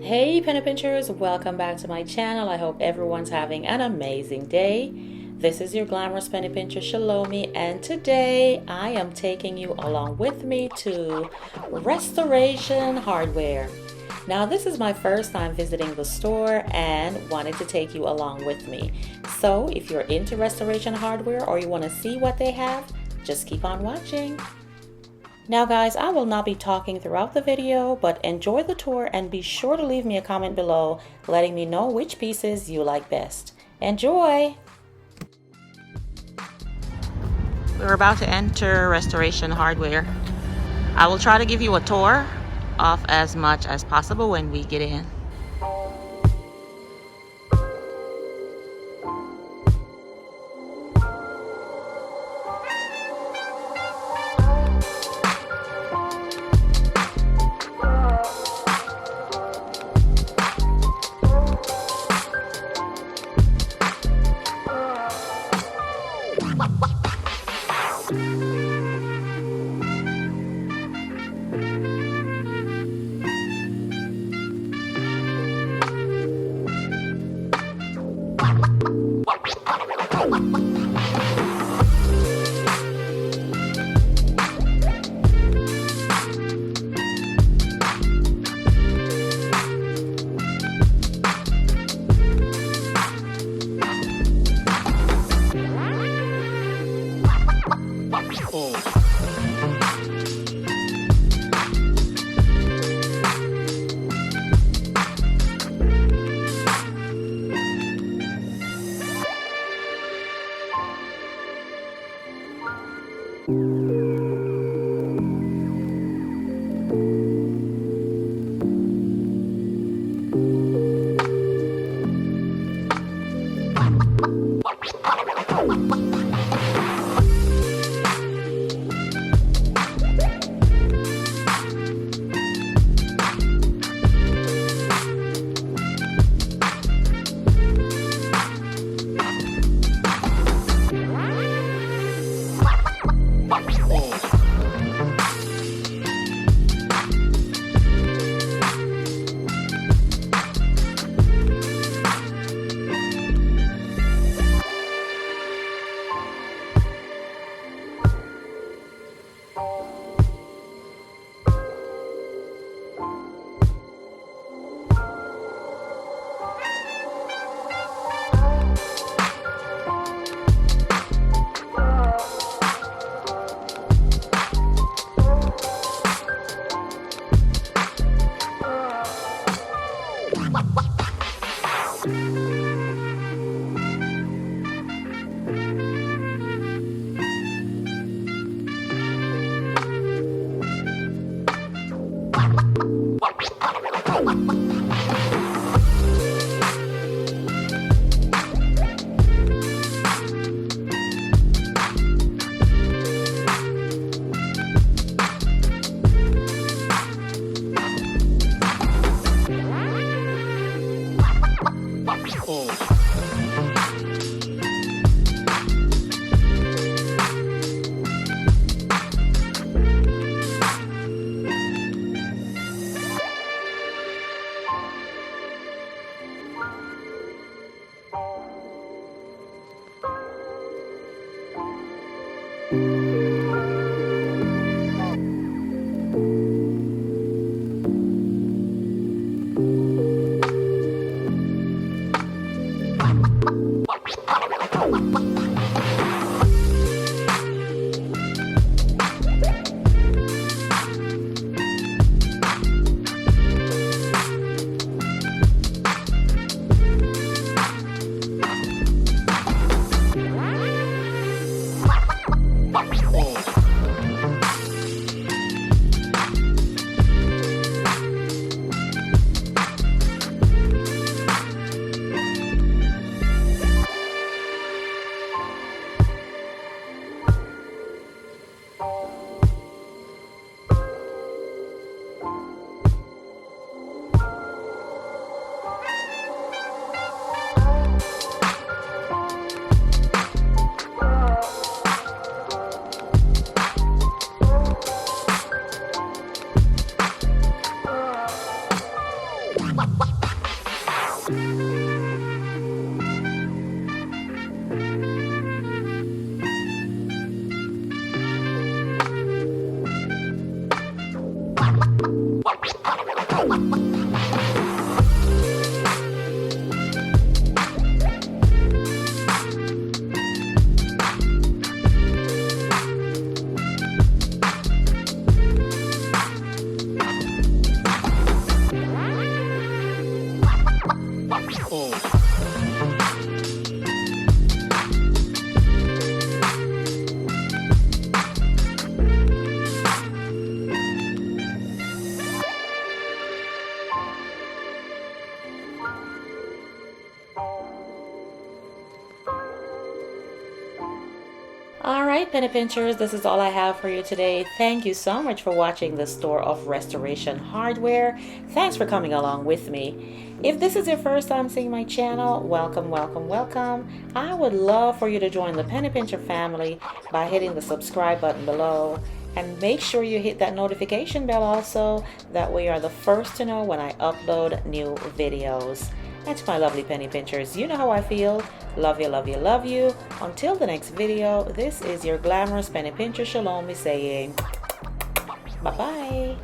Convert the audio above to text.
Hey penny pinchers, welcome back to my channel. I hope everyone's having an amazing day. This is your glamorous penny pincher Shalomie, and today I am taking you along with me to Restoration Hardware. Now this is my first time visiting the store and wanted to take you along with me. So if you're into restoration hardware or you want to see what they have, just keep on watching. Now guys, I will not be talking throughout the video, but enjoy the tour and be sure to leave me a comment below letting me know which pieces you like best. Enjoy! We're about to enter Restoration Hardware. I will try to give you a tour of as much as possible when we get in. Alright, penny pinchers, this is all I have for you today. Thank you so much for watching the Store of Restoration Hardware. Thanks for coming along with me. If this is your first time seeing my channel, welcome, welcome, welcome. I would love for you to join the penny pincher family by hitting the subscribe button below. And make sure you hit that notification bell also. That way you are the first to know when I upload new videos. And to my lovely penny pinchers, you know how I feel. Love you, love you, love you. Until the next video, this is your glamorous penny pincher Shalomie saying bye-bye.